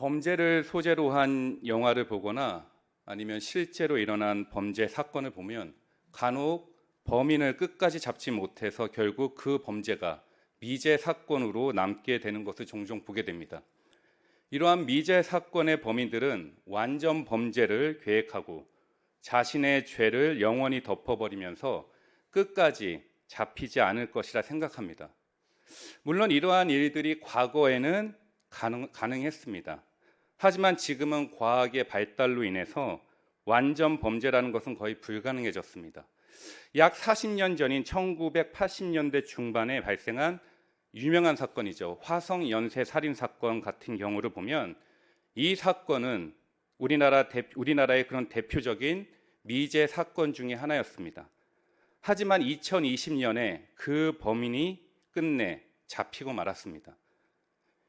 범죄를 소재로 한 영화를 보거나 아니면 실제로 일어난 범죄 사건을 보면 간혹 범인을 끝까지 잡지 못해서 결국 그 범죄가 미제 사건으로 남게 되는 것을 종종 보게 됩니다. 이러한 미제 사건의 범인들은 완전 범죄를 계획하고 자신의 죄를 영원히 덮어버리면서 끝까지 잡히지 않을 것이라 생각합니다. 물론 이러한 일들이 과거에는 가능했습니다. 하지만 지금은 과학의 발달로 인해서 완전 범죄라는 것은 거의 불가능해졌습니다. 약 40년 전인 1980년대 중반에 발생한 유명한 사건이죠. 화성 연쇄 살인 사건 같은 경우를 보면 이 사건은 우리나라의 그런 대표적인 미제 사건 중에 하나였습니다. 하지만 2020년에 그 범인이 끝내 잡히고 말았습니다.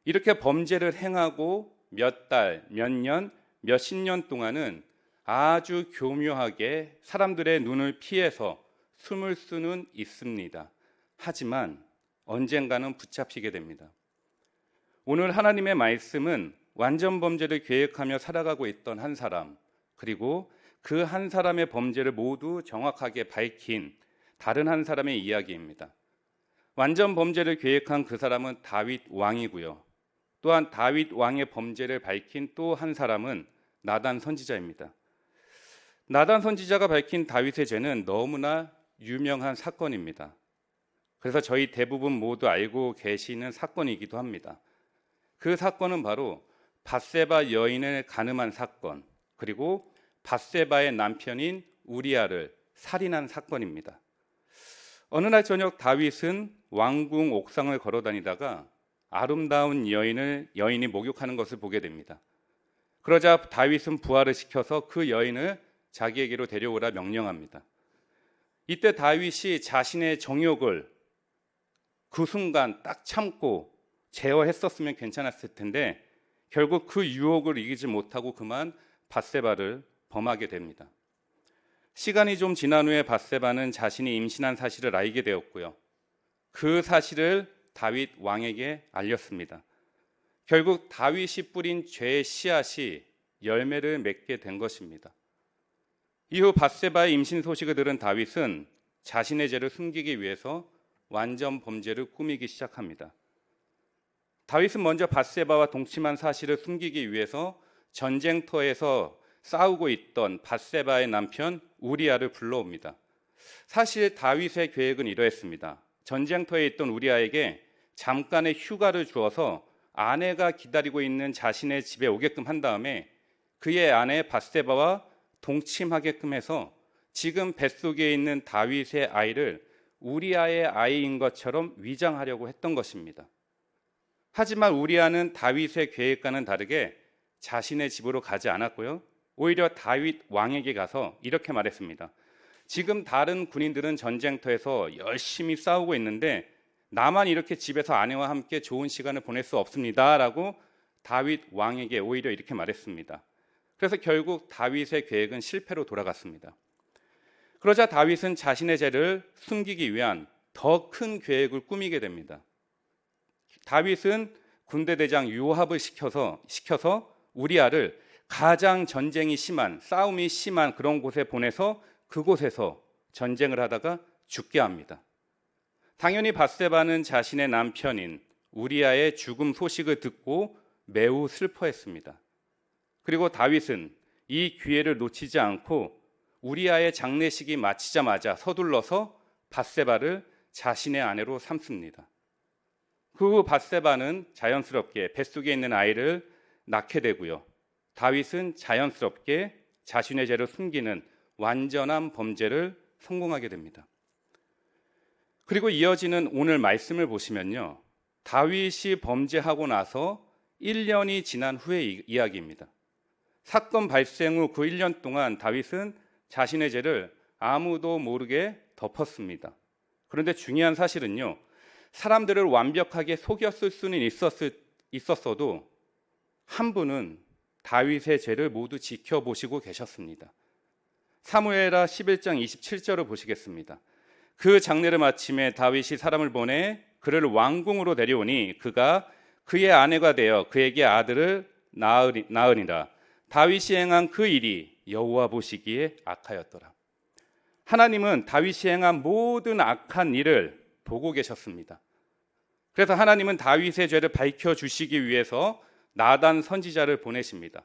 이렇게 범죄를 행하고 몇 달, 몇 년, 몇십 년 동안은 아주 교묘하게 사람들의 눈을 피해서 숨을 수는 있습니다. 하지만 언젠가는 붙잡히게 됩니다. 오늘 하나님의 말씀은 완전 범죄를 계획하며 살아가고 있던 한 사람, 그리고 그 한 사람의 범죄를 모두 정확하게 밝힌 다른 한 사람의 이야기입니다. 완전 범죄를 계획한 그 사람은 다윗 왕이고요. 또한 다윗 왕의 범죄를 밝힌 또 한 사람은 나단 선지자입니다. 나단 선지자가 밝힌 다윗의 죄는 너무나 유명한 사건입니다. 그래서 저희 대부분 모두 알고 계시는 사건이기도 합니다. 그 사건은 바로 밧세바 여인을 간음한 사건, 그리고 밧세바의 남편인 우리아를 살인한 사건입니다. 어느 날 저녁 다윗은 왕궁 옥상을 걸어 다니다가 아름다운 여인이 목욕하는 것을 보게 됩니다. 그러자 다윗은 부하를 시켜서 그 여인을 자기에게로 데려오라 명령합니다. 이때 다윗이 자신의 정욕을 그 순간 딱 참고 제어했었으면 괜찮았을 텐데 결국 그 유혹을 이기지 못하고 그만 밧세바를 범하게 됩니다. 시간이 좀 지난 후에 밧세바는 자신이 임신한 사실을 알게 되었고요. 그 사실을 다윗 왕에게 알렸습니다. 결국 다윗이 뿌린 죄의 씨앗이 열매를 맺게 된 것입니다. 이후 밧세바의 임신 소식을 들은 다윗은 자신의 죄를 숨기기 위해서 완전 범죄를 꾸미기 시작합니다. 다윗은 먼저 밧세바와 동침한 사실을 숨기기 위해서 전쟁터에서 싸우고 있던 밧세바의 남편 우리아를 불러옵니다. 사실 다윗의 계획은 이러했습니다. 전쟁터에 있던 우리아에게 잠깐의 휴가를 주어서 아내가 기다리고 있는 자신의 집에 오게끔 한 다음에 그의 아내 밧세바와 동침하게끔 해서 지금 뱃속에 있는 다윗의 아이를 우리아의 아이인 것처럼 위장하려고 했던 것입니다. 하지만 우리아는 다윗의 계획과는 다르게 자신의 집으로 가지 않았고요. 오히려 다윗 왕에게 가서 이렇게 말했습니다. 지금 다른 군인들은 전쟁터에서 열심히 싸우고 있는데 나만 이렇게 집에서 아내와 함께 좋은 시간을 보낼 수 없습니다 라고 다윗 왕에게 오히려 이렇게 말했습니다. 그래서 결국 다윗의 계획은 실패로 돌아갔습니다. 그러자 다윗은 자신의 죄를 숨기기 위한 더 큰 계획을 꾸미게 됩니다. 다윗은 군대 대장 요압을 시켜서 우리아를 가장 전쟁이 심한, 싸움이 심한 그런 곳에 보내서 그곳에서 전쟁을 하다가 죽게 합니다. 당연히 밧세바는 자신의 남편인 우리아의 죽음 소식을 듣고 매우 슬퍼했습니다. 그리고 다윗은 이 기회를 놓치지 않고 우리아의 장례식이 마치자마자 서둘러서 밧세바를 자신의 아내로 삼습니다. 그 후 밧세바는 자연스럽게 뱃속에 있는 아이를 낳게 되고요. 다윗은 자연스럽게 자신의 죄를 숨기는 완전한 범죄를 성공하게 됩니다. 그리고 이어지는 오늘 말씀을 보시면요. 다윗이 범죄하고 나서 1년이 지난 후의 이야기입니다. 사건 발생 후 그 1년 동안 다윗은 자신의 죄를 아무도 모르게 덮었습니다. 그런데 중요한 사실은요. 사람들을 완벽하게 속였을 수는 있었어도 한 분은 다윗의 죄를 모두 지켜보시고 계셨습니다. 사무엘하 11장 27절을 보시겠습니다. 그 장례를 마침에 다윗이 사람을 보내 그를 왕궁으로 데려오니 그가 그의 아내가 되어 그에게 아들을 나으니라. 다윗이 행한 그 일이 여호와 보시기에 악하였더라. 하나님은 다윗이 행한 모든 악한 일을 보고 계셨습니다. 그래서 하나님은 다윗의 죄를 밝혀주시기 위해서 나단 선지자를 보내십니다.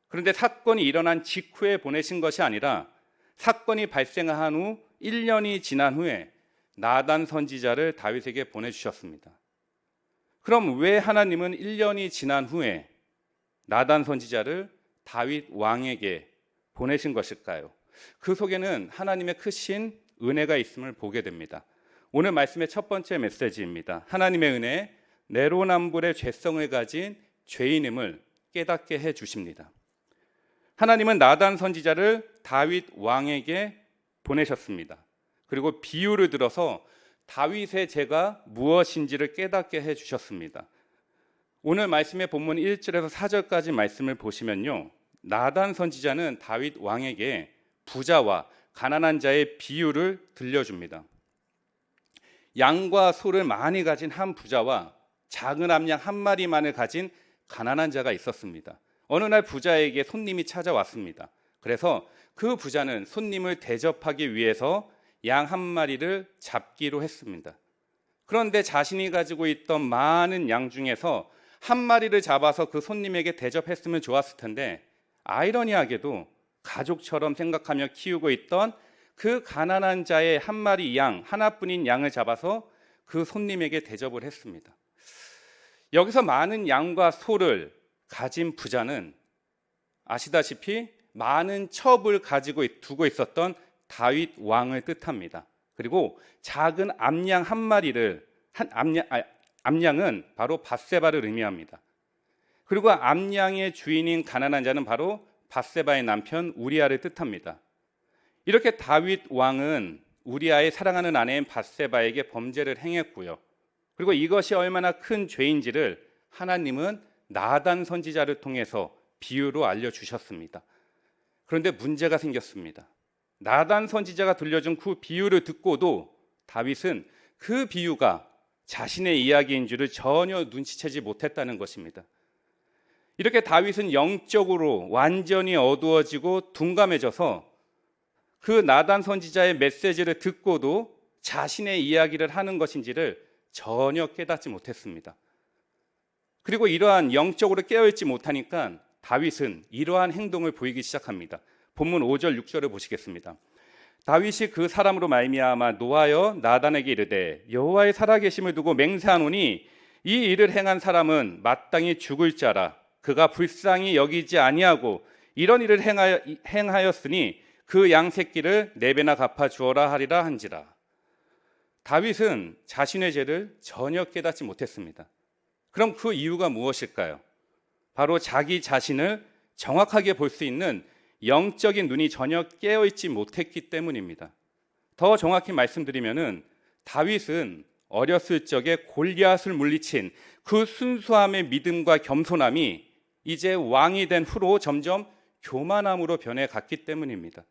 그런데 사건이 일어난 직후에 보내신 것이 아니라 사건이 발생한 후 1년이 지난 후에 나단 선지자를 다윗에게 보내주셨습니다. 그럼 왜 하나님은 1년이 지난 후에 나단 선지자를 다윗 왕에게 보내신 것일까요? 그 속에는 하나님의 크신 은혜가 있음을 보게 됩니다. 오늘 말씀의 첫 번째 메시지입니다. 하나님의 은혜, 내로남불의 죄성을 가진 죄인임을 깨닫게 해 주십니다. 하나님은 나단 선지자를 다윗 왕에게 보내셨습니다. 그리고 비유를 들어서 다윗의 죄가 무엇인지를 깨닫게 해 주셨습니다. 오늘 말씀의 본문 1절에서 4절까지 말씀을 보시면요, 나단 선지자는 다윗 왕에게 부자와 가난한 자의 비유를 들려줍니다. 양과 소를 많이 가진 한 부자와 작은 암양 한 마리만을 가진 가난한 자가 있었습니다. 어느 날 부자에게 손님이 찾아왔습니다. 그래서 그 부자는 손님을 대접하기 위해서 양 한 마리를 잡기로 했습니다. 그런데 자신이 가지고 있던 많은 양 중에서 한 마리를 잡아서 그 손님에게 대접했으면 좋았을 텐데, 아이러니하게도 가족처럼 생각하며 키우고 있던 그 가난한 자의 한 마리 양, 하나뿐인 양을 잡아서 그 손님에게 대접을 했습니다. 여기서 많은 양과 소를 가진 부자는 아시다시피 많은 첩을 가지고 두고 있었던 다윗 왕을 뜻합니다. 그리고 작은 암양 한 마리를 암양은 바로 밧세바를 의미합니다. 그리고 암양의 주인인 가난한 자는 바로 밧세바의 남편 우리아를 뜻합니다. 이렇게 다윗 왕은 우리아의 사랑하는 아내인 밧세바에게 범죄를 행했고요. 그리고 이것이 얼마나 큰 죄인지를 하나님은 나단 선지자를 통해서 비유로 알려주셨습니다. 그런데 문제가 생겼습니다. 나단 선지자가 들려준 그 비유를 듣고도 다윗은 그 비유가 자신의 이야기인 줄을 전혀 눈치채지 못했다는 것입니다. 이렇게 다윗은 영적으로 완전히 어두워지고 둔감해져서 그 나단 선지자의 메시지를 듣고도 자신의 이야기를 하는 것인지를 전혀 깨닫지 못했습니다. 그리고 이러한 영적으로 깨어있지 못하니까 다윗은 이러한 행동을 보이기 시작합니다. 본문 5절 6절을 보시겠습니다. 다윗이 그 사람으로 말미암아 노하여 나단에게 이르되 여호와의 살아계심을 두고 맹세하노니 이 일을 행한 사람은 마땅히 죽을 자라. 그가 불쌍히 여기지 아니하고 이런 일을 행하였으니 그 양 새끼를 네 배나 갚아 주어라 하리라 한지라. 다윗은 자신의 죄를 전혀 깨닫지 못했습니다. 그럼 그 이유가 무엇일까요? 바로 자기 자신을 정확하게 볼 수 있는 영적인 눈이 전혀 깨어있지 못했기 때문입니다. 더 정확히 말씀드리면은 다윗은 어렸을 적에 골리앗을 물리친 그 순수함의 믿음과 겸손함이 이제 왕이 된 후로 점점 교만함으로 변해갔기 때문입니다.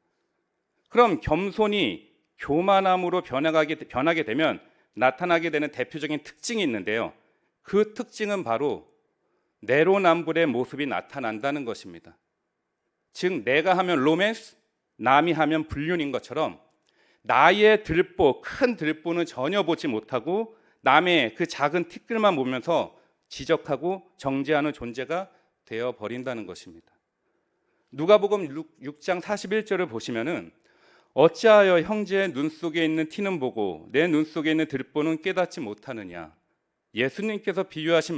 그럼 겸손이 교만함으로 변하게 되면 나타나게 되는 대표적인 특징이 있는데요. 그 특징은 바로 내로남불의 모습이 나타난다는 것입니다. 즉 내가 하면 로맨스, 남이 하면 불륜인 것처럼 나의 들보, 큰 들보는 전혀 보지 못하고 남의 그 작은 티끌만 보면서 지적하고 정죄하는 존재가 되어버린다는 것입니다. 누가복음 6장 41절을 보시면은 어찌하여 형제의 눈 속에 있는 티는 보고 내 눈 속에 있는 들보는 깨닫지 못하느냐. 예수님께서 비유하신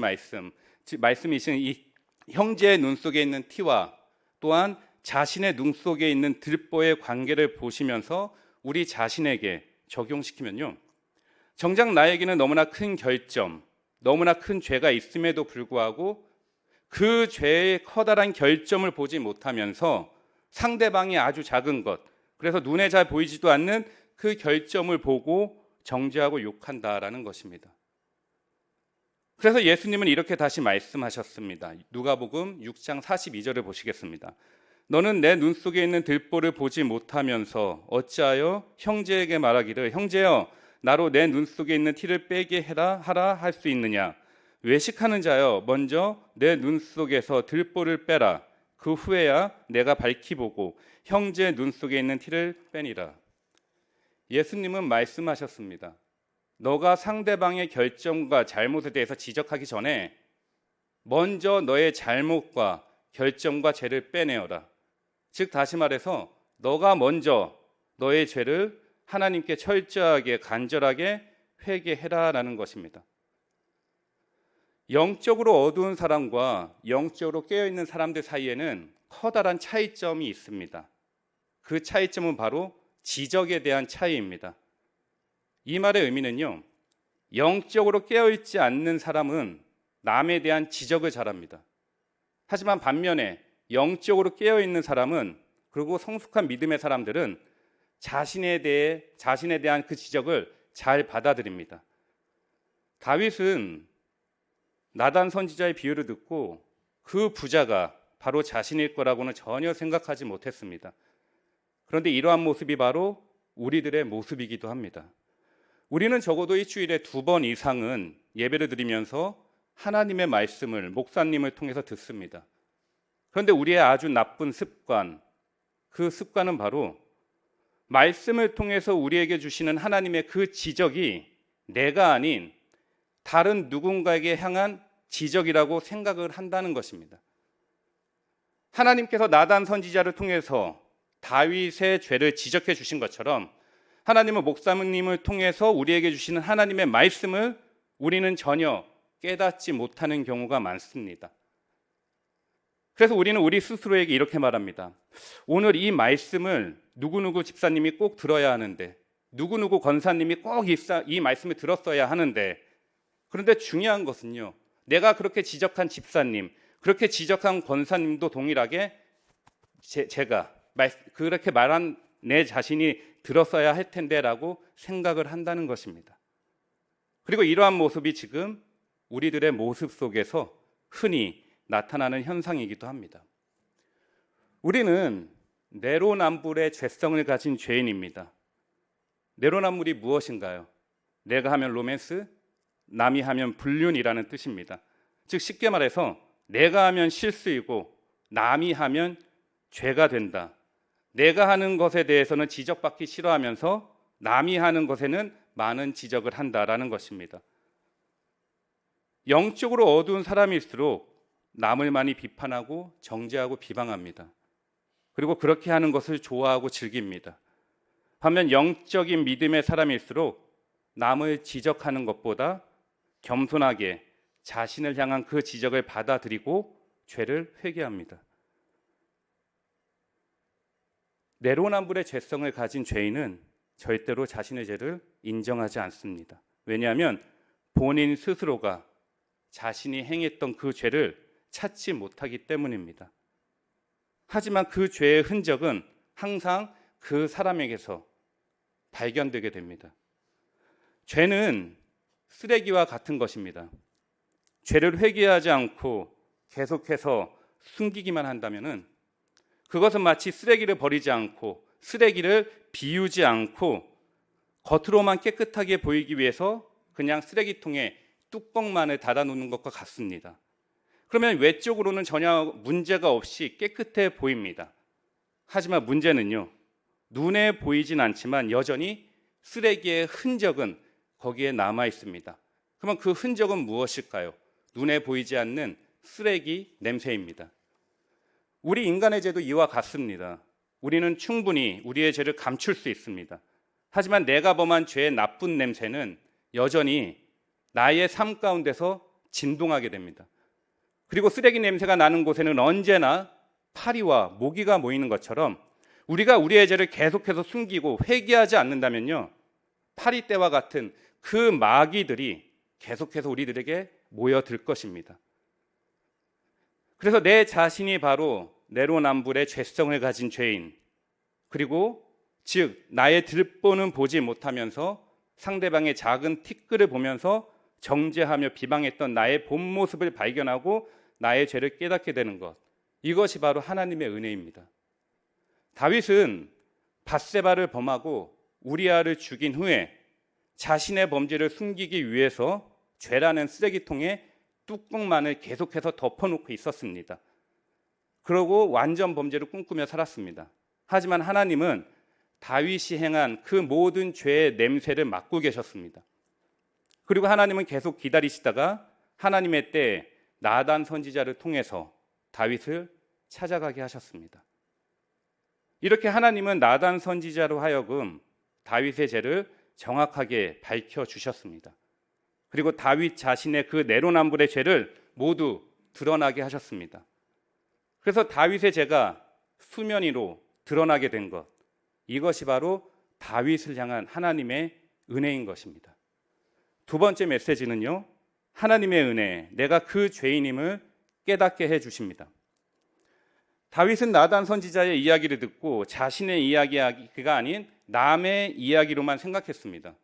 말씀이신 이 형제의 눈 속에 있는 티와 또한 자신의 눈 속에 있는 들보의 관계를 보시면서 우리 자신에게 적용시키면요, 정작 나에게는 너무나 큰 결점, 너무나 큰 죄가 있음에도 불구하고 그 죄의 커다란 결점을 보지 못하면서 상대방이 아주 작은 것, 그래서 눈에 잘 보이지도 않는 그 결점을 보고 정죄하고 욕한다라는 것입니다. 그래서 예수님은 이렇게 다시 말씀하셨습니다. 누가복음 6장 42절을 보시겠습니다. 너는 내 눈 속에 있는 들보를 보지 못하면서 어찌하여 형제에게 말하기를 형제여 나로 내 눈 속에 있는 티를 빼게 하라 할 수 있느냐. 외식하는 자여 먼저 내 눈 속에서 들보를 빼라. 그 후에야 내가 밝히 보고 형제 눈 속에 있는 티를 빼니라. 예수님은 말씀하셨습니다. 너가 상대방의 결정과 잘못에 대해서 지적하기 전에 먼저 너의 잘못과 결정과 죄를 빼내어라. 즉 다시 말해서 너가 먼저 너의 죄를 하나님께 철저하게 간절하게 회개해라라는 것입니다. 영적으로 어두운 사람과 영적으로 깨어있는 사람들 사이에는 커다란 차이점이 있습니다. 그 차이점은 바로 지적에 대한 차이입니다. 이 말의 의미는요, 영적으로 깨어있지 않는 사람은 남에 대한 지적을 잘합니다. 하지만 반면에 영적으로 깨어있는 사람은, 그리고 성숙한 믿음의 사람들은 자신에 대한 그 지적을 잘 받아들입니다. 다윗은 나단 선지자의 비유를 듣고 그 부자가 바로 자신일 거라고는 전혀 생각하지 못했습니다. 그런데 이러한 모습이 바로 우리들의 모습이기도 합니다. 우리는 적어도 일주일에 2번 이상은 예배를 드리면서 하나님의 말씀을 목사님을 통해서 듣습니다. 그런데 우리의 아주 나쁜 습관, 그 습관은 바로 말씀을 통해서 우리에게 주시는 하나님의 그 지적이 내가 아닌 다른 누군가에게 향한 지적이라고 생각을 한다는 것입니다. 하나님께서 나단 선지자를 통해서 다윗의 죄를 지적해 주신 것처럼 하나님은 목사님을 통해서 우리에게 주시는 하나님의 말씀을 우리는 전혀 깨닫지 못하는 경우가 많습니다. 그래서 우리는 우리 스스로에게 이렇게 말합니다. 오늘 이 말씀을 누구누구 집사님이 꼭 들어야 하는데, 누구누구 권사님이 꼭 이 말씀을 들었어야 하는데, 그런데 중요한 것은요, 내가 그렇게 지적한 집사님, 그렇게 지적한 권사님도 동일하게 제가 그렇게 말한 내 자신이 들었어야 할 텐데 라고 생각을 한다는 것입니다. 그리고 이러한 모습이 지금 우리들의 모습 속에서 흔히 나타나는 현상이기도 합니다. 우리는 내로남불의 죄성을 가진 죄인입니다. 내로남불이 무엇인가요? 내가 하면 로맨스, 남이 하면 불륜이라는 뜻입니다. 즉 쉽게 말해서 내가 하면 실수이고 남이 하면 죄가 된다. 내가 하는 것에 대해서는 지적받기 싫어하면서 남이 하는 것에는 많은 지적을 한다라는 것입니다. 영적으로 어두운 사람일수록 남을 많이 비판하고 정죄하고 비방합니다. 그리고 그렇게 하는 것을 좋아하고 즐깁니다. 반면 영적인 믿음의 사람일수록 남을 지적하는 것보다 겸손하게 자신을 향한 그 지적을 받아들이고 죄를 회개합니다. 내로남불의 죄성을 가진 죄인은 절대로 자신의 죄를 인정하지 않습니다. 왜냐하면 본인 스스로가 자신이 행했던 그 죄를 찾지 못하기 때문입니다. 하지만 그 죄의 흔적은 항상 그 사람에게서 발견되게 됩니다. 죄는 쓰레기와 같은 것입니다. 죄를 회개하지 않고 계속해서 숨기기만 한다면은 그것은 마치 쓰레기를 버리지 않고 쓰레기를 비우지 않고 겉으로만 깨끗하게 보이기 위해서 그냥 쓰레기통에 뚜껑만을 닫아놓는 것과 같습니다. 그러면 외적으로는 전혀 문제가 없이 깨끗해 보입니다. 하지만 문제는요, 눈에 보이진 않지만 여전히 쓰레기의 흔적은 거기에 남아 있습니다. 그러면 그 흔적은 무엇일까요? 눈에 보이지 않는 쓰레기 냄새입니다. 우리 인간의 죄도 이와 같습니다. 우리는 충분히 우리의 죄를 감출 수 있습니다. 하지만 내가 범한 죄의 나쁜 냄새는 여전히 나의 삶 가운데서 진동하게 됩니다. 그리고 쓰레기 냄새가 나는 곳에는 언제나 파리와 모기가 모이는 것처럼 우리가 우리의 죄를 계속해서 숨기고 회개하지 않는다면요, 파리떼와 같은 그 마귀들이 계속해서 우리들에게 모여들 것입니다. 그래서 내 자신이 바로 내로남불의 죄성을 가진 죄인, 그리고 즉 나의 들보는 보지 못하면서 상대방의 작은 티끌을 보면서 정죄하며 비방했던 나의 본 모습을 발견하고 나의 죄를 깨닫게 되는 것, 이것이 바로 하나님의 은혜입니다. 다윗은 밧세바를 범하고 우리아를 죽인 후에 자신의 범죄를 숨기기 위해서 죄라는 쓰레기통에 뚜껑만을 계속해서 덮어놓고 있었습니다. 그러고 완전 범죄를 꿈꾸며 살았습니다. 하지만 하나님은 다윗이 행한 그 모든 죄의 냄새를 맡고 계셨습니다. 그리고 하나님은 계속 기다리시다가 하나님의 때에 나단 선지자를 통해서 다윗을 찾아가게 하셨습니다. 이렇게 하나님은 나단 선지자로 하여금 다윗의 죄를 정확하게 밝혀주셨습니다. 그리고 다윗 자신의 그 내로남불의 죄를 모두 드러나게 하셨습니다. 그래서 다윗의 죄가 수면 위로 드러나게 된 것, 이것이 바로 다윗을 향한 하나님의 은혜인 것입니다. 두 번째 메시지는요, 하나님의 은혜, 내가 그 죄인임을 깨닫게 해주십니다. 다윗은 나단 선지자의 이야기를 듣고 자신의 이야기가 아닌 남의 이야기로만 생각했습니다.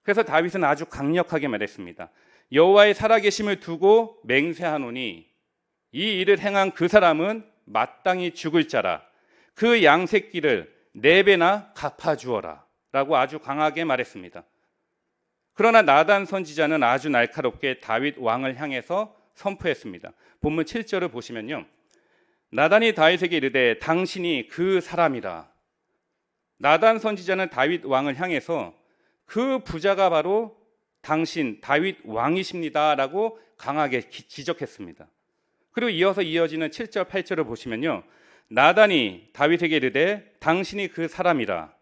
그래서 다윗은 아주 강력하게 말했습니다. 여호와의 살아계심을 두고 맹세하노니 이 일을 행한 그 사람은 마땅히 죽을 자라. 그 양새끼를 4배나 갚아주어라 라고 아주 강하게 말했습니다. 그러나 나단 선지자는 아주 날카롭게 다윗 왕을 향해서 선포했습니다. 본문 7절을 보시면요, 나단이 다윗에게 이르되 당신이 그 사람이라. 나단 선지자는 다윗 왕을 향해서 그 부자가 바로 당신 다윗 왕이십니다 라고 강하게 지적했습니다. 그리고 이어서 이어지는 7절 8절을 보시면요, 나단이 다윗에게 이르되 당신이 그 사람이라.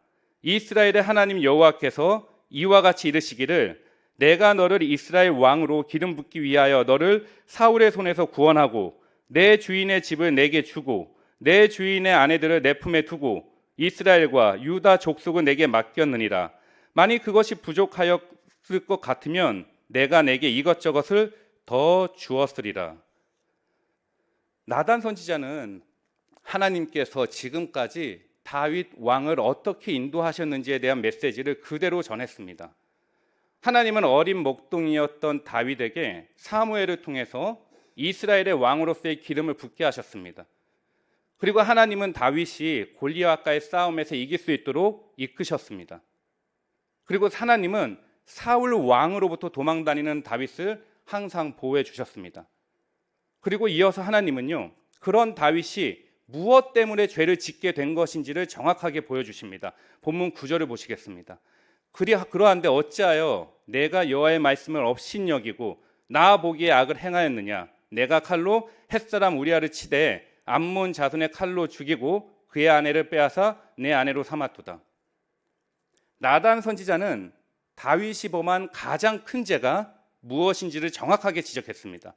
이스라엘의 하나님 여호와께서 이와 같이 이르시기를 내가 너를 이스라엘 왕으로 기름 붓기 위하여 너를 사울의 손에서 구원하고 내 주인의 집을 내게 주고 내 주인의 아내들을 내 품에 두고 이스라엘과 유다 족속을 내게 맡겼느니라. 만일 그것이 부족하였을 것 같으면 내가 내게 이것저것을 더 주었으리라. 나단 선지자는 하나님께서 지금까지 다윗 왕을 어떻게 인도하셨는지에 대한 메시지를 그대로 전했습니다. 하나님은 어린 목동이었던 다윗에게 사무엘을 통해서 이스라엘의 왕으로서의 기름을 붓게 하셨습니다. 그리고 하나님은 다윗이 골리앗과의 싸움에서 이길 수 있도록 이끄셨습니다. 그리고 하나님은 사울 왕으로부터 도망다니는 다윗을 항상 보호해 주셨습니다. 그리고 이어서 하나님은요, 그런 다윗이 무엇 때문에 죄를 짓게 된 것인지를 정확하게 보여주십니다. 본문 9절을 보시겠습니다. 그러한데 어찌하여 내가 여호와의 말씀을 업신여기고 나 보기에 악을 행하였느냐. 내가 칼로 햇사람 우리아를 치되 암몬 자손의 칼로 죽이고 그의 아내를 빼앗아 내 아내로 삼았도다. 나단 선지자는 다윗이 범한 가장 큰 죄가 무엇인지를 정확하게 지적했습니다.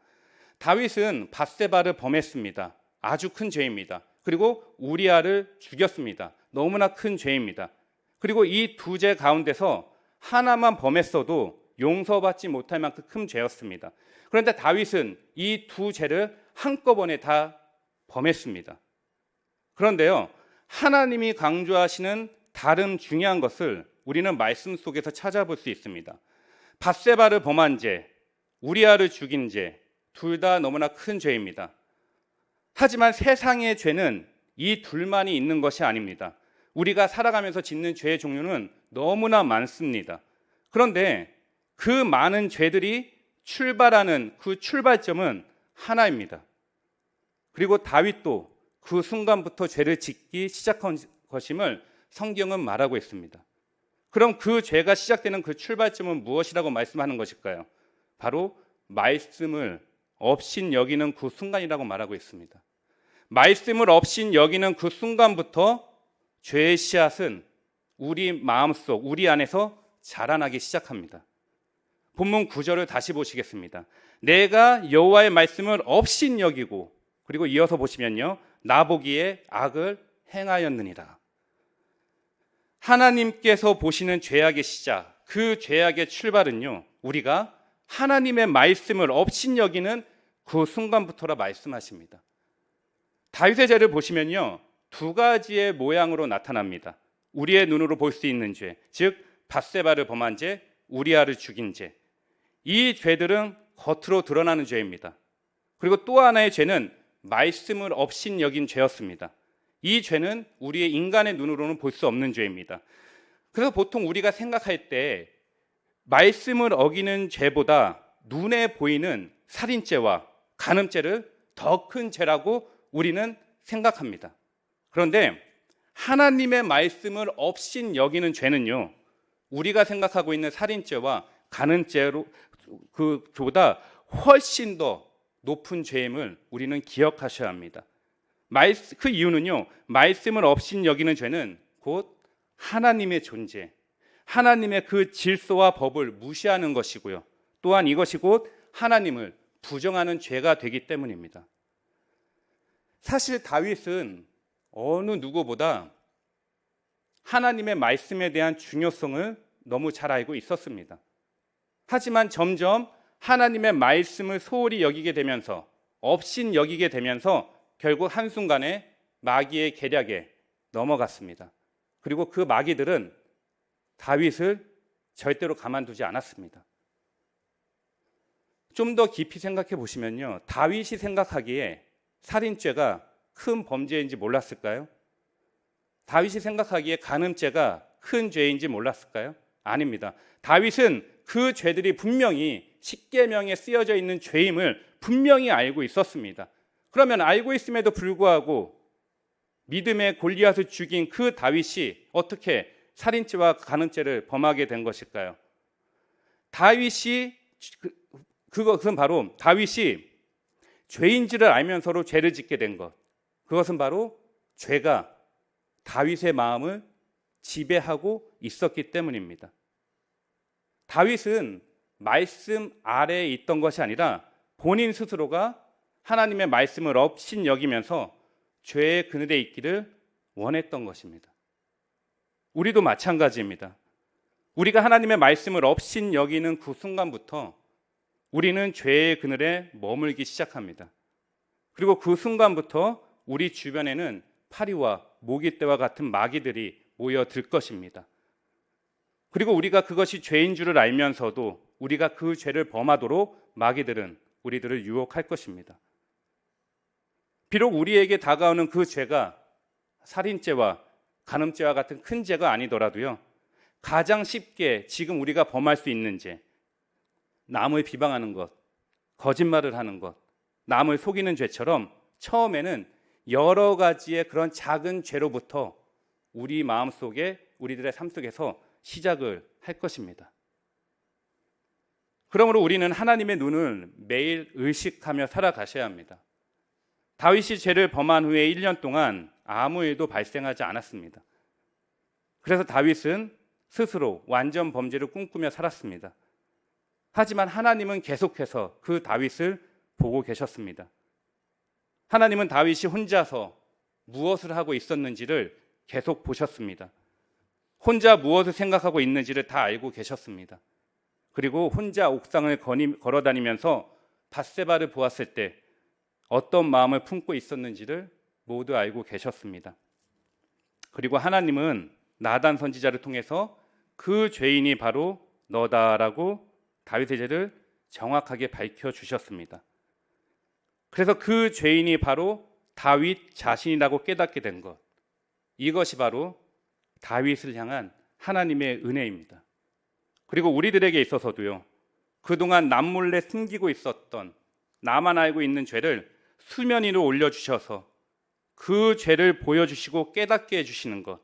다윗은 밧세바를 범했습니다. 아주 큰 죄입니다. 그리고 우리아를 죽였습니다. 너무나 큰 죄입니다. 그리고 이 두 죄 가운데서 하나만 범했어도 용서받지 못할 만큼 큰 죄였습니다. 그런데 다윗은 이 두 죄를 한꺼번에 다 범했습니다. 그런데요, 하나님이 강조하시는 다른 중요한 것을 우리는 말씀 속에서 찾아볼 수 있습니다. 밧세바를 범한 죄, 우리아를 죽인 죄, 둘 다 너무나 큰 죄입니다. 하지만 세상의 죄는 이 둘만이 있는 것이 아닙니다. 우리가 살아가면서 짓는 죄의 종류는 너무나 많습니다. 그런데 그 많은 죄들이 출발하는 그 출발점은 하나입니다. 그리고 다윗도 그 순간부터 죄를 짓기 시작한 것임을 성경은 말하고 있습니다. 그럼 그 죄가 시작되는 그 출발점은 무엇이라고 말씀하는 것일까요? 바로 말씀을 업신 여기는 그 순간이라고 말하고 있습니다. 말씀을 업신 여기는 그 순간부터 죄의 씨앗은 우리 마음속, 우리 안에서 자라나기 시작합니다. 본문 9절을 다시 보시겠습니다. 내가 여호와의 말씀을 업신 여기고, 그리고 이어서 보시면요, 나보기에 악을 행하였느니라. 하나님께서 보시는 죄악의 시작, 그 죄악의 출발은요, 우리가 하나님의 말씀을 업신 여기는 그 순간부터라 말씀하십니다. 다윗의 죄를 보시면요, 두 가지의 모양으로 나타납니다. 우리의 눈으로 볼 수 있는 죄, 즉 밧세바를 범한 죄, 우리아를 죽인 죄. 이 죄들은 겉으로 드러나는 죄입니다. 그리고 또 하나의 죄는 말씀을 업신 여긴 죄였습니다. 이 죄는 우리의 인간의 눈으로는 볼 수 없는 죄입니다. 그래서 보통 우리가 생각할 때 말씀을 어기는 죄보다 눈에 보이는 살인죄와 간음죄를 더 큰 죄라고 우리는 생각합니다. 그런데 하나님의 말씀을 없인 여기는 죄는요, 우리가 생각하고 있는 살인죄와 간음죄로 그보다 훨씬 더 높은 죄임을 우리는 기억하셔야 합니다. 그 이유는요, 말씀을 없인 여기는 죄는 곧 하나님의 존재, 하나님의 그 질서와 법을 무시하는 것이고요, 또한 이것이 곧 하나님을 부정하는 죄가 되기 때문입니다. 사실 다윗은 어느 누구보다 하나님의 말씀에 대한 중요성을 너무 잘 알고 있었습니다. 하지만 점점 하나님의 말씀을 소홀히 여기게 되면서, 없인 여기게 되면서 결국 한순간에 마귀의 계략에 넘어갔습니다. 그리고 그 마귀들은 다윗을 절대로 가만두지 않았습니다. 좀 더 깊이 생각해 보시면요, 다윗이 생각하기에 살인죄가 큰 범죄인지 몰랐을까요? 다윗이 생각하기에 간음죄가 큰 죄인지 몰랐을까요? 아닙니다. 다윗은 그 죄들이 분명히 십계명에 쓰여져 있는 죄임을 분명히 알고 있었습니다. 그러면 알고 있음에도 불구하고 믿음의 골리앗을 죽인 그 다윗이 어떻게 살인죄와 간음죄를 범하게 된 것일까요? 그것은 바로 다윗이 죄인지를 알면서도 죄를 짓게 된 것, 그것은 바로 죄가 다윗의 마음을 지배하고 있었기 때문입니다. 다윗은 말씀 아래에 있던 것이 아니라 본인 스스로가 하나님의 말씀을 없인 여기면서 죄의 그늘에 있기를 원했던 것입니다. 우리도 마찬가지입니다. 우리가 하나님의 말씀을 없인 여기는 그 순간부터 우리는 죄의 그늘에 머물기 시작합니다. 그리고 그 순간부터 우리 주변에는 파리와 모기떼와 같은 마귀들이 모여들 것입니다. 그리고 우리가 그것이 죄인 줄을 알면서도 우리가 그 죄를 범하도록 마귀들은 우리들을 유혹할 것입니다. 비록 우리에게 다가오는 그 죄가 살인죄와 간음죄와 같은 큰 죄가 아니더라도요, 가장 쉽게 지금 우리가 범할 수 있는 죄, 남을 비방하는 것, 거짓말을 하는 것, 남을 속이는 죄처럼 처음에는 여러 가지의 그런 작은 죄로부터 우리 마음속에, 우리들의 삶 속에서 시작을 할 것입니다. 그러므로 우리는 하나님의 눈을 매일 의식하며 살아가셔야 합니다. 다윗이 죄를 범한 후에 1년 동안 아무 일도 발생하지 않았습니다. 그래서 다윗은 스스로 완전 범죄를 꿈꾸며 살았습니다. 하지만 하나님은 계속해서 그 다윗을 보고 계셨습니다. 하나님은 다윗이 혼자서 무엇을 하고 있었는지를 계속 보셨습니다. 혼자 무엇을 생각하고 있는지를 다 알고 계셨습니다. 그리고 혼자 옥상을 걸어다니면서 밧세바를 보았을 때 어떤 마음을 품고 있었는지를 모두 알고 계셨습니다. 그리고 하나님은 나단 선지자를 통해서 그 죄인이 바로 너다라고 다윗의 죄를 정확하게 밝혀주셨습니다. 그래서 그 죄인이 바로 다윗 자신이라고 깨닫게 된 것, 이것이 바로 다윗을 향한 하나님의 은혜입니다. 그리고 우리들에게 있어서도요, 그동안 남몰래 숨기고 있었던, 나만 알고 있는 죄를 수면 위로 올려주셔서 그 죄를 보여주시고 깨닫게 해주시는 것,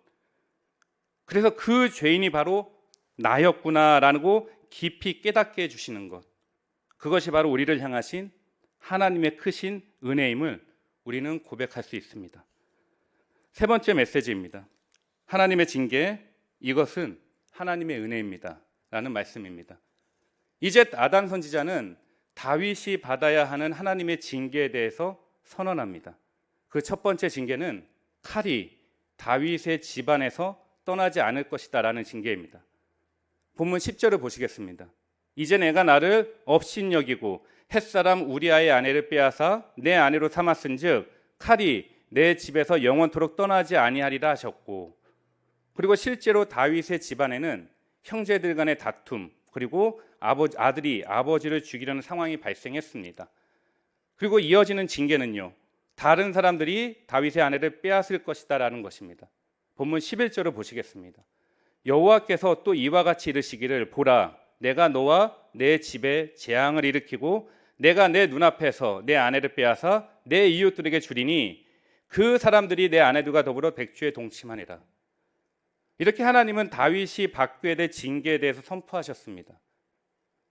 그래서 그 죄인이 바로 나였구나라고 깊이 깨닫게 해주시는 것, 그것이 바로 우리를 향하신 하나님의 크신 은혜임을 우리는 고백할 수 있습니다. 세 번째 메시지입니다. 하나님의 징계, 이것은 하나님의 은혜입니다 라는 말씀입니다. 이제 나단 선지자는 다윗이 받아야 하는 하나님의 징계에 대해서 선언합니다. 그 첫 번째 징계는 칼이 다윗의 집안에서 떠나지 않을 것이다 라는 징계입니다. 본문 10절을 보시겠습니다. 이제 내가 나를 업신 여기고 햇사람 우리아의 아내를 빼앗아 내 아내로 삼았은즉 칼이 내 집에서 영원토록 떠나지 아니하리라 하셨고, 그리고 실제로 다윗의 집안에는 형제들 간의 다툼, 그리고 아들이 아버지를 죽이려는 상황이 발생했습니다. 그리고 이어지는 징계는요, 다른 사람들이 다윗의 아내를 빼앗을 것이다 라는 것입니다. 본문 11절을 보시겠습니다. 여호와께서 또 이와 같이 이르시기를 보라, 내가 너와 내 집에 재앙을 일으키고 내가 내 눈앞에서 내 아내를 빼앗아 내 이웃들에게 주리니 그 사람들이 내 아내들과 더불어 백주에 동침하니라. 이렇게 하나님은 다윗이 받게 될 징계에 대해서 선포하셨습니다.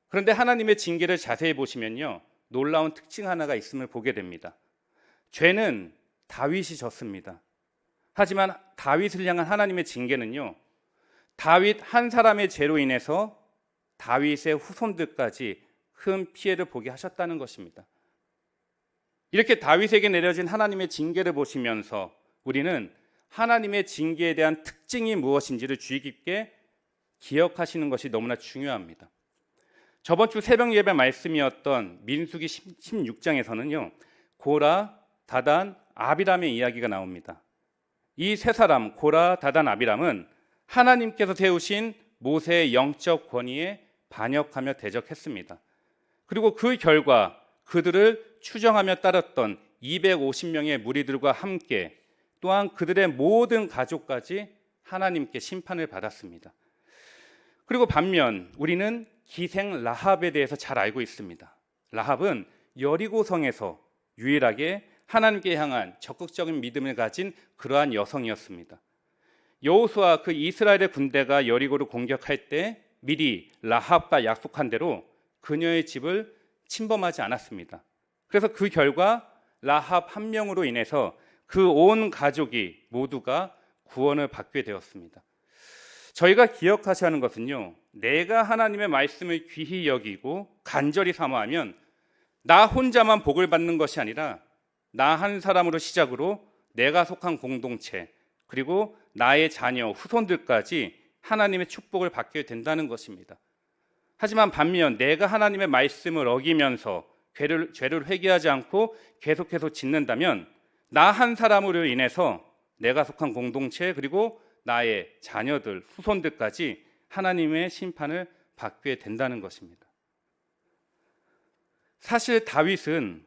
그런데 하나님의 징계를 자세히 보시면요, 놀라운 특징 하나가 있음을 보게 됩니다. 죄는 다윗이 졌습니다. 하지만 다윗을 향한 하나님의 징계는요, 다윗 한 사람의 죄로 인해서 다윗의 후손들까지 큰 피해를 보게 하셨다는 것입니다. 이렇게 다윗에게 내려진 하나님의 징계를 보시면서 우리는 하나님의 징계에 대한 특징이 무엇인지를 주의 깊게 기억하시는 것이 너무나 중요합니다. 저번 주 새벽 예배 말씀이었던 민수기 16장에서는요, 고라, 다단, 아비람의 이야기가 나옵니다. 이 세 사람, 고라, 다단, 아비람은 하나님께서 세우신 모세의 영적 권위에 반역하며 대적했습니다. 그리고 그 결과 그들을 추정하며 따랐던 250명의 무리들과 함께 또한 그들의 모든 가족까지 하나님께 심판을 받았습니다. 그리고 반면 우리는 기생 라합에 대해서 잘 알고 있습니다. 라합은 여리고성에서 유일하게 하나님께 향한 적극적인 믿음을 가진 그러한 여성이었습니다. 여호수아 그 이스라엘의 군대가 여리고를 공격할 때 미리 라합과 약속한 대로 그녀의 집을 침범하지 않았습니다. 그래서 그 결과 라합 한 명으로 인해서 그 온 가족이 모두가 구원을 받게 되었습니다. 저희가 기억하셔야 하는 것은요, 내가 하나님의 말씀을 귀히 여기고 간절히 사모하면 나 혼자만 복을 받는 것이 아니라 나 한 사람으로 시작으로 내가 속한 공동체 그리고 나의 자녀, 후손들까지 하나님의 축복을 받게 된다는 것입니다. 하지만 반면 내가 하나님의 말씀을 어기면서 죄를 회개하지 않고 계속해서 짓는다면 나 한 사람으로 인해서 내가 속한 공동체 그리고 나의 자녀들, 후손들까지 하나님의 심판을 받게 된다는 것입니다. 사실 다윗은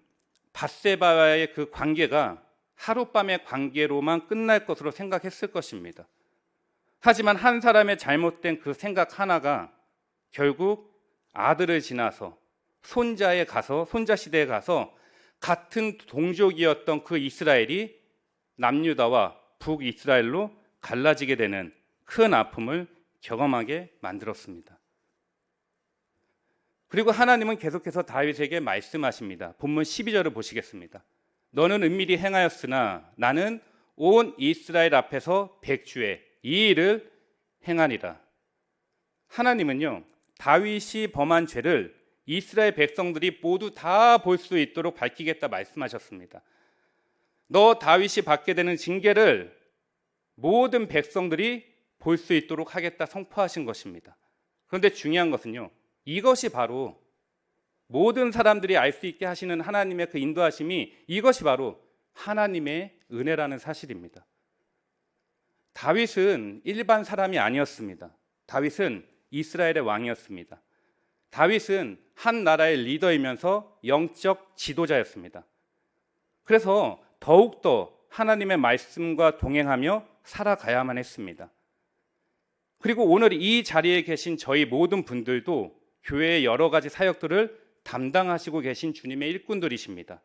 밧세바와의 그 관계가 하룻밤의 관계로만 끝날 것으로 생각했을 것입니다. 하지만 한 사람의 잘못된 그 생각 하나가 결국 아들을 지나서 손자 시대에 가서 같은 동족이었던 그 이스라엘이 남유다와 북이스라엘로 갈라지게 되는 큰 아픔을 경험하게 만들었습니다. 그리고 하나님은 계속해서 다윗에게 말씀하십니다. 본문 12절을 보시겠습니다. 너는 은밀히 행하였으나 나는 온 이스라엘 앞에서 백주에 이 일을 행하리라. 하나님은요, 다윗이 범한 죄를 이스라엘 백성들이 모두 다 볼 수 있도록 밝히겠다 말씀하셨습니다. 너 다윗이 받게 되는 징계를 모든 백성들이 볼 수 있도록 하겠다 선포하신 것입니다. 그런데 중요한 것은요, 이것이 바로 모든 사람들이 알 수 있게 하시는 하나님의 그 인도하심이 이것이 바로 하나님의 은혜라는 사실입니다. 다윗은 일반 사람이 아니었습니다. 다윗은 이스라엘의 왕이었습니다. 다윗은 한 나라의 리더이면서 영적 지도자였습니다. 그래서 더욱더 하나님의 말씀과 동행하며 살아가야만 했습니다. 그리고 오늘 이 자리에 계신 저희 모든 분들도 교회의 여러 가지 사역들을 담당하시고 계신 주님의 일꾼들이십니다.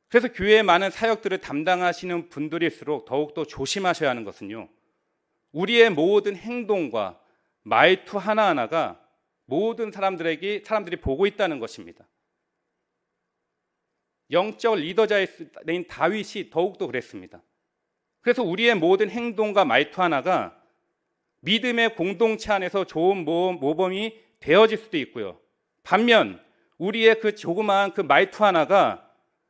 그래서 교회의 많은 사역들을 담당하시는 분들일수록 더욱더 조심하셔야 하는 것은요, 우리의 모든 행동과 말투 하나하나가 모든 사람들이 보고 있다는 것입니다. 영적 리더자인 다윗이 더욱더 그랬습니다. 그래서 우리의 모든 행동과 말투 하나가 믿음의 공동체 안에서 좋은 모범이 되어질 수도 있고요, 반면 우리의 그 조그마한 그 말투 하나가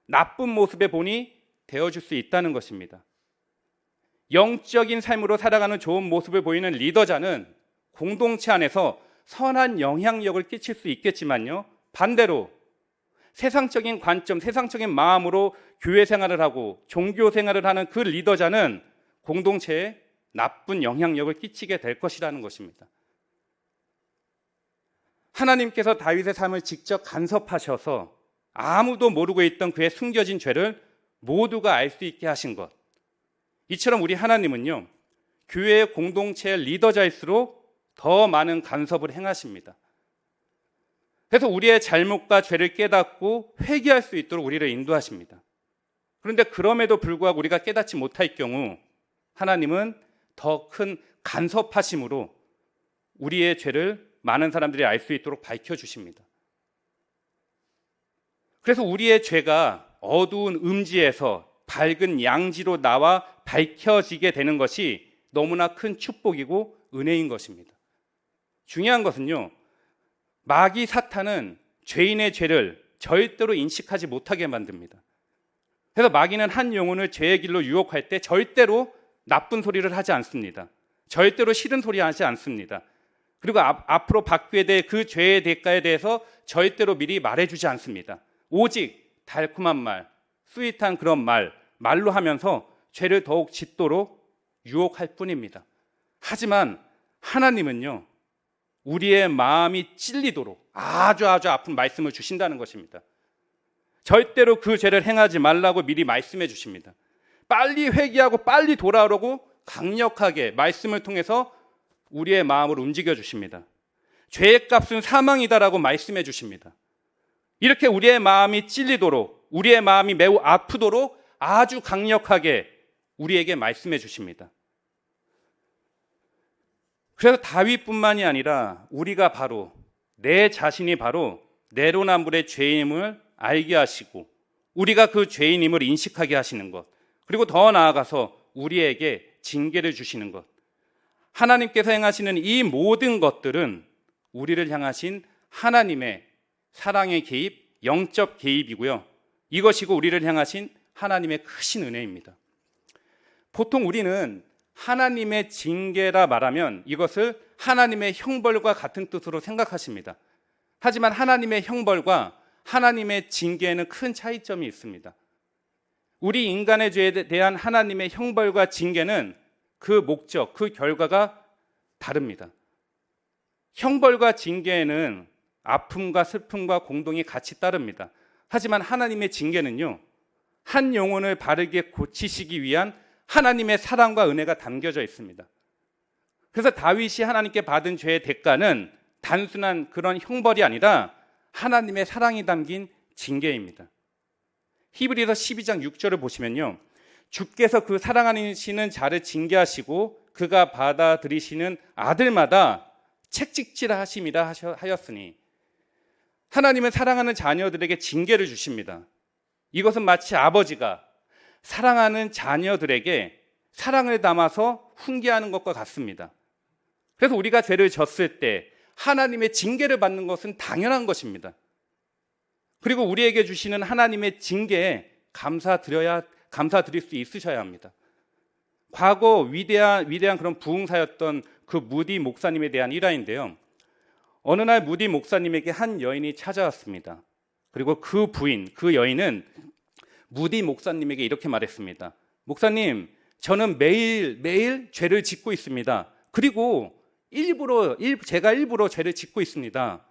나쁜 모습의 본이 되어줄 수 있다는 것입니다. 영적인 삶으로 살아가는 좋은 모습을 보이는 리더자는 공동체 안에서 선한 영향력을 끼칠 수 있겠지만요, 반대로 세상적인 관점, 세상적인 마음으로 교회 생활을 하고 종교 생활을 하는 그 리더자는 공동체에 나쁜 영향력을 끼치게 될 것이라는 것입니다. 하나님께서 다윗의 삶을 직접 간섭하셔서 아무도 모르고 있던 그의 숨겨진 죄를 모두가 알 수 있게 하신 것, 이처럼 우리 하나님은요, 교회의 공동체의 리더자일수록 더 많은 간섭을 행하십니다. 그래서 우리의 잘못과 죄를 깨닫고 회개할 수 있도록 우리를 인도하십니다. 그런데 그럼에도 불구하고 우리가 깨닫지 못할 경우 하나님은 더 큰 간섭하심으로 우리의 죄를 많은 사람들이 알 수 있도록 밝혀주십니다. 그래서 우리의 죄가 어두운 음지에서 밝은 양지로 나와 밝혀지게 되는 것이 너무나 큰 축복이고 은혜인 것입니다. 중요한 것은요, 마귀 사탄은 죄인의 죄를 절대로 인식하지 못하게 만듭니다. 그래서 마귀는 한 영혼을 죄의 길로 유혹할 때 절대로 나쁜 소리를 하지 않습니다. 절대로 싫은 소리 하지 않습니다. 그리고 앞으로 받게 될 그 죄의 대가에 대해서 절대로 미리 말해주지 않습니다. 오직 달콤한 말, 스윗한 그런 말로 하면서 죄를 더욱 짓도록 유혹할 뿐입니다. 하지만 하나님은요, 우리의 마음이 찔리도록 아주 아픈 말씀을 주신다는 것입니다. 절대로 그 죄를 행하지 말라고 미리 말씀해 주십니다. 빨리 회개하고 빨리 돌아오라고 강력하게 말씀을 통해서 우리의 마음을 움직여 주십니다. 죄의 값은 사망이다라고 말씀해 주십니다. 이렇게 우리의 마음이 찔리도록, 우리의 마음이 매우 아프도록 아주 강력하게 우리에게 말씀해 주십니다. 그래서 다윗뿐만이 아니라 우리가 바로, 내 자신이 바로 내로남불의 죄임을 알게 하시고 우리가 그 죄인임을 인식하게 하시는 것, 그리고 더 나아가서 우리에게 징계를 주시는 것, 하나님께서 행하시는 이 모든 것들은 우리를 향하신 하나님의 사랑의 개입, 영적 개입이고요, 이것이고 우리를 향하신 하나님의 크신 은혜입니다. 보통 우리는 하나님의 징계라 말하면 이것을 하나님의 형벌과 같은 뜻으로 생각하십니다. 하지만 하나님의 형벌과 하나님의 징계에는 큰 차이점이 있습니다. 우리 인간의 죄에 대한 하나님의 형벌과 징계는 그 목적, 그 결과가 다릅니다. 형벌과 징계에는 아픔과 슬픔과 공동이 같이 따릅니다. 하지만 하나님의 징계는요, 한 영혼을 바르게 고치시기 위한 하나님의 사랑과 은혜가 담겨져 있습니다. 그래서 다윗이 하나님께 받은 죄의 대가는 단순한 그런 형벌이 아니라 하나님의 사랑이 담긴 징계입니다. 히브리서 12장 6절을 보시면요, 주께서 그 사랑하시는 자를 징계하시고 그가 받아들이시는 아들마다 책찍질하 하심이라 하였으니, 하나님은 사랑하는 자녀들에게 징계를 주십니다. 이것은 마치 아버지가 사랑하는 자녀들에게 사랑을 담아서 훈계하는 것과 같습니다. 그래서 우리가 죄를 졌을 때 하나님의 징계를 받는 것은 당연한 것입니다. 그리고 우리에게 주시는 하나님의 징계에 감사드릴 수 있으셔야 합니다. 과거 위대한 그런 부흥사였던 그 무디 목사님에 대한 일화인데요, 어느 날 무디 목사님에게 한 여인이 찾아왔습니다. 그리고 그 부인, 그 여인은 무디 목사님에게 이렇게 말했습니다. 목사님, 저는 매일 죄를 짓고 있습니다. 그리고 제가 일부러 죄를 짓고 있습니다.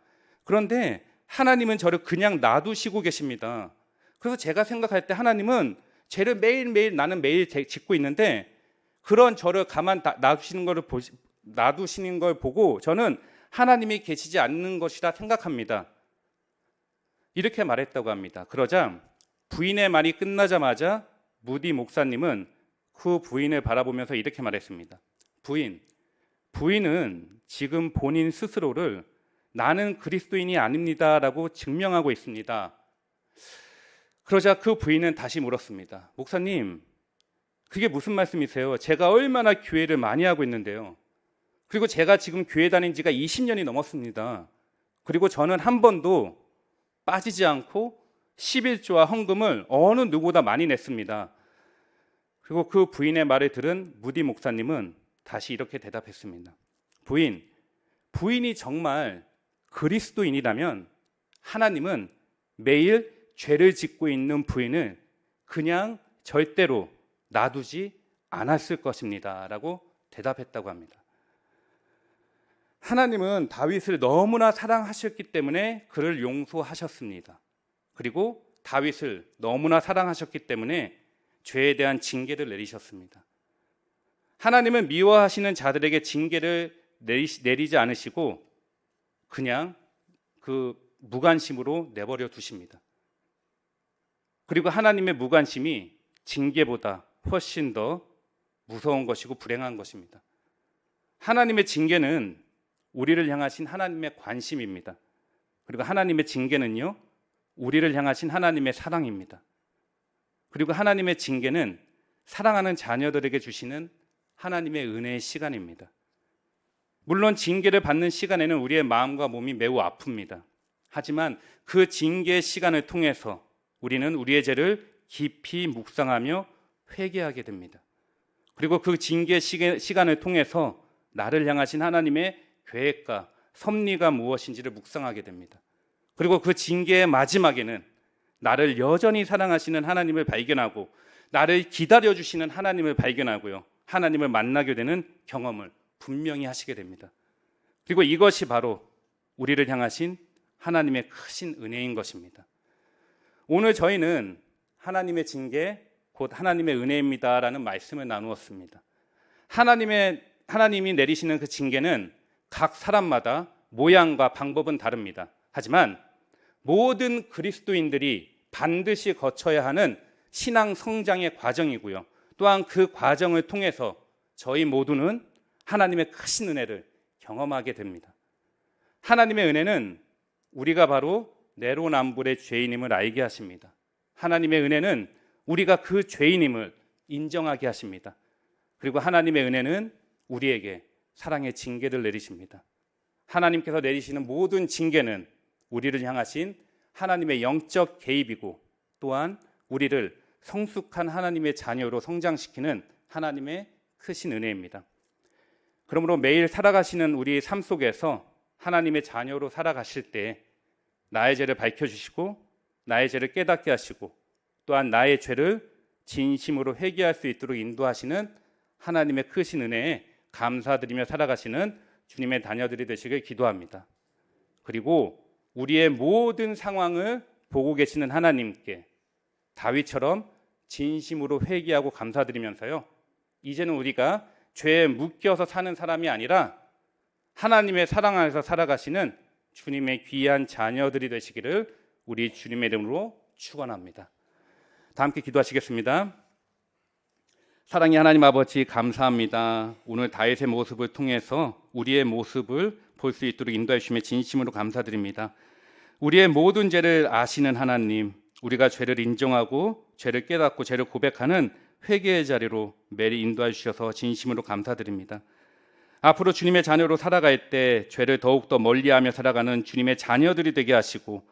그런데 하나님은 저를 그냥 놔두시고 계십니다. 그래서 제가 생각할 때 하나님은 죄를 나는 매일 짓고 있는데 그런 저를 가만 놔두시는 걸 보고 저는 하나님이 계시지 않는 것이라 생각합니다. 이렇게 말했다고 합니다. 그러자 부인의 말이 끝나자마자 무디 목사님은 그 부인을 바라보면서 이렇게 말했습니다. 부인은 지금 본인 스스로를 나는 그리스도인이 아닙니다라고 증명하고 있습니다. 그러자 그 부인은 다시 물었습니다. 목사님, 그게 무슨 말씀이세요? 제가 얼마나 교회를 많이 하고 있는데요. 그리고 제가 지금 교회 다닌 지가 20년이 넘었습니다. 그리고 저는 한 번도 빠지지 않고 11조와 헌금을 어느 누구보다 많이 냈습니다. 그리고 그 부인의 말을 들은 무디 목사님은 다시 이렇게 대답했습니다. 부인이 정말 그리스도인이라면 하나님은 매일 죄를 짓고 있는 부인을 그냥 절대로 놔두지 않았을 것입니다 라고 대답했다고 합니다. 하나님은 다윗을 너무나 사랑하셨기 때문에 그를 용서하셨습니다. 그리고 다윗을 너무나 사랑하셨기 때문에 죄에 대한 징계를 내리셨습니다. 하나님은 미워하시는 자들에게 징계를 내리지 않으시고 그냥 그 무관심으로 내버려 두십니다. 그리고 하나님의 무관심이 징계보다 훨씬 더 무서운 것이고 불행한 것입니다. 하나님의 징계는 우리를 향하신 하나님의 관심입니다. 그리고 하나님의 징계는요, 우리를 향하신 하나님의 사랑입니다. 그리고 하나님의 징계는 사랑하는 자녀들에게 주시는 하나님의 은혜의 시간입니다. 물론 징계를 받는 시간에는 우리의 마음과 몸이 매우 아픕니다. 하지만 그 징계의 시간을 통해서 우리는 우리의 죄를 깊이 묵상하며 회개하게 됩니다. 그리고 그 징계의 시간을 통해서 나를 향하신 하나님의 계획과 섭리가 무엇인지를 묵상하게 됩니다. 그리고 그 징계의 마지막에는 나를 여전히 사랑하시는 하나님을 발견하고 나를 기다려주시는 하나님을 발견하고요, 하나님을 만나게 되는 경험을 분명히 하시게 됩니다. 그리고 이것이 바로 우리를 향하신 하나님의 크신 은혜인 것입니다. 오늘 저희는 하나님의 징계 곧 하나님의 은혜입니다라는 말씀을 나누었습니다. 하나님이 내리시는 그 징계는 각 사람마다 모양과 방법은 다릅니다. 하지만 모든 그리스도인들이 반드시 거쳐야 하는 신앙 성장의 과정이고요, 또한 그 과정을 통해서 저희 모두는 하나님의 크신 은혜를 경험하게 됩니다. 하나님의 은혜는 우리가 바로 내로남불의 죄인임을 알게 하십니다. 하나님의 은혜는 우리가 그 죄인임을 인정하게 하십니다. 그리고 하나님의 은혜는 우리에게 사랑의 징계를 내리십니다. 하나님께서 내리시는 모든 징계는 우리를 향하신 하나님의 영적 개입이고 또한 우리를 성숙한 하나님의 자녀로 성장시키는 하나님의 크신 은혜입니다. 그러므로 매일 살아가시는 우리 삶 속에서 하나님의 자녀로 살아가실 때 나의 죄를 밝혀주시고 나의 죄를 깨닫게 하시고 또한 나의 죄를 진심으로 회개할 수 있도록 인도하시는 하나님의 크신 은혜에 감사드리며 살아가시는 주님의 자녀들이 되시길 기도합니다. 그리고 우리의 모든 상황을 보고 계시는 하나님께 다윗처럼 진심으로 회개하고 감사드리면서요, 이제는 우리가 죄에 묶여서 사는 사람이 아니라 하나님의 사랑 안에서 살아가시는 주님의 귀한 자녀들이 되시기를 우리 주님의 이름으로 축원합니다. 다 함께 기도하시겠습니다. 사랑의 하나님 아버지, 감사합니다. 오늘 다윗의 모습을 통해서 우리의 모습을 볼 수 있도록 인도해 주심에 진심으로 감사드립니다. 우리의 모든 죄를 아시는 하나님, 우리가 죄를 인정하고 죄를 깨닫고 죄를 고백하는 회개의 자리로 매일 인도해 주셔서 진심으로 감사드립니다. 앞으로 주님의 자녀로 살아갈 때 죄를 더욱더 멀리하며 살아가는 주님의 자녀들이 되게 하시고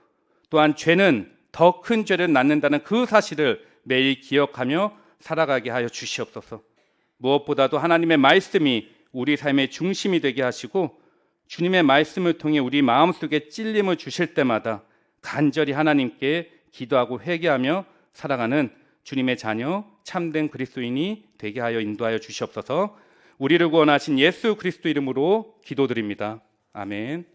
또한 죄는 더 큰 죄를 낳는다는 그 사실을 매일 기억하며 살아가게 하여 주시옵소서. 무엇보다도 하나님의 말씀이 우리 삶의 중심이 되게 하시고 주님의 말씀을 통해 우리 마음속에 찔림을 주실 때마다 간절히 하나님께 기도하고 회개하며 살아가는 주님의 자녀 참된 그리스도인이 되게 하여 인도하여 주시옵소서. 우리를 구원하신 예수 그리스도 이름으로 기도드립니다. 아멘.